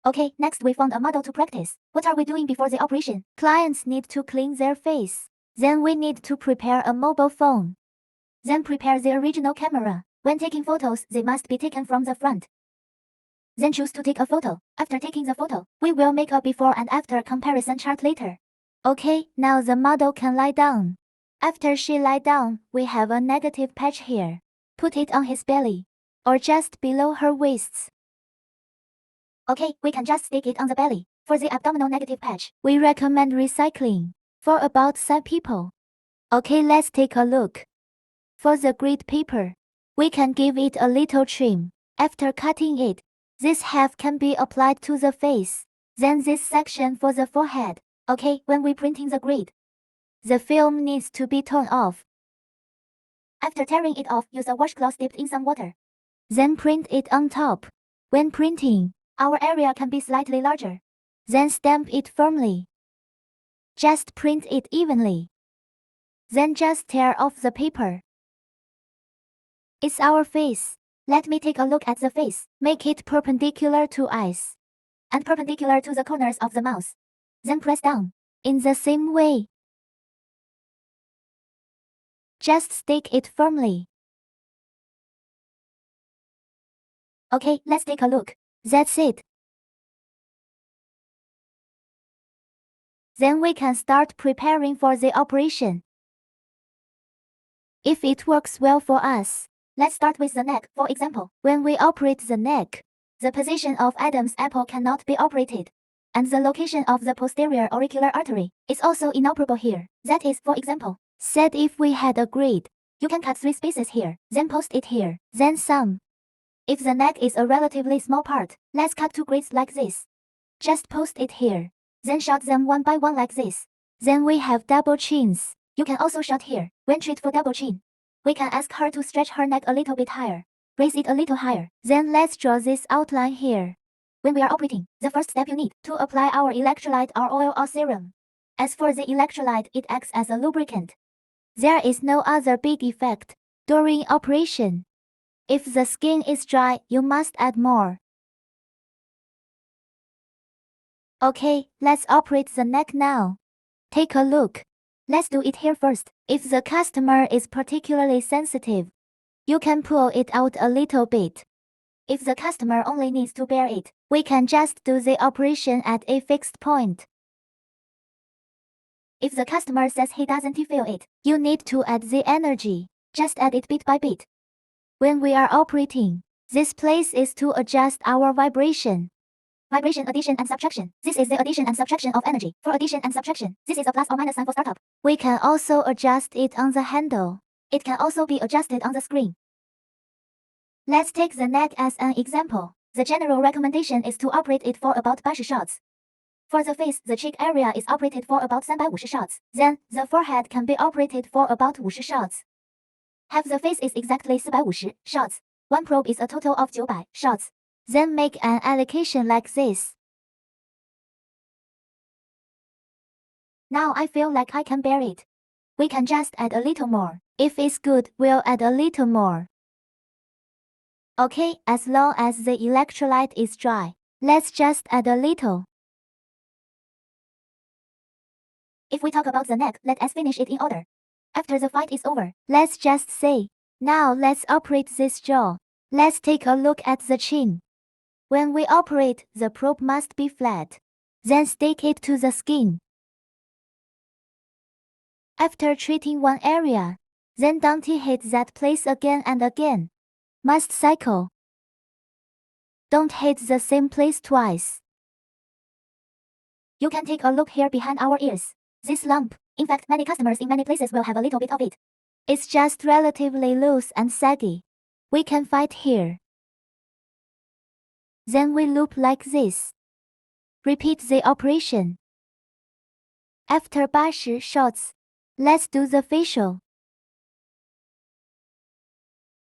Okay, next we found a model to practice. What are we doing before the operation? Clients need to clean their face. Then we need to prepare a mobile phone. Then prepare the original camera. When taking photos, they must be taken from the front. Then choose to take a photo. After taking the photo, we will make a before and after comparison chart later. Okay, now the model can lie down. After she lie down, we have a negative patch here. Put it on his belly, or just below her waists. Okay, we can just stick it on the belly. For the abdominal negative patch, we recommend recycling for about some people. Okay, let's take a look. For the grid paper, we can give it a little trim. After cutting it, this half can be applied to the face. Then this section for the forehead. Okay, when we printing the grid, the film needs to be torn off. After tearing it off, use a washcloth dipped in some water. Then print it on top. When printing, our area can be slightly larger. Then stamp it firmly. Just print it evenly. Then just tear off the paper. It's our face. Let me take a look at the face. Make it perpendicular to eyes and perpendicular to the corners of the mouth. Then press down. In the same way, just stick it firmly. Okay, let's take a look. That's it. Then we can start preparing for the operation. If it works well for us, let's start with the neck. For example, when we operate the neck, the position of Adam's apple cannot be operated, and the location of the posterior auricular artery is also inoperable here. That is, for example, said if we had a grid, you can cut 3 spaces here, then post it here, then some. If the neck is a relatively small part, let's cut 2 grids like this. Just post it here, then shot them one by one like this. Then we have double chins. You can also shot here. When treat for double chin, we can ask her to stretch her neck a little bit higher, raise it a little higher. Then let's draw this outline here. When we are operating, the first step you need to apply our electrolyte or oil or serum. As for the electrolyte, it acts as a lubricant. There is no other big effect during operation. If the skin is dry, you must add more. Okay, let's operate the neck now. Take a look. Let's do it here first. If the customer is particularly sensitive, you can pull it out a little bit. If the customer only needs to bear it, we can just do the operation at a fixed point. If the customer says he doesn't feel it, you need to add the energy. Just add it bit by bit. When we are operating, this place is to adjust our vibration. Vibration addition and subtraction. This is the addition and subtraction of energy. For addition and subtraction, this is a plus or minus sign for startup. We can also adjust it on the handle. It can also be adjusted on the screen. Let's take the neck as an example. The general recommendation is to operate it for about 80 shots. For the face, the cheek area is operated for about 350 shots. Then, the forehead can be operated for about 50 shots. Half the face is exactly 450 shots. One probe is a total of 900 shots. Then make an allocation like this. Now I feel like I can bear it. We can just add a little more. If it's good, we'll add a little more. Okay, as long as the electrolyte is dry, let's just add a little. If we talk about the neck, let us finish it in order. After the fight is over, let's just say, now let's operate this jaw. Let's take a look at the chin. When we operate, the probe must be flat. Then stick it to the skin. After treating one area, then don't hit that place again and again. Must cycle. Don't hit the same place twice. You can take a look here behind our ears. This lump, in fact, many customers in many places will have a little bit of it. It's just relatively loose and saggy. We can fight here. Then we loop like this. Repeat the operation. After 80 shots, let's do the facial.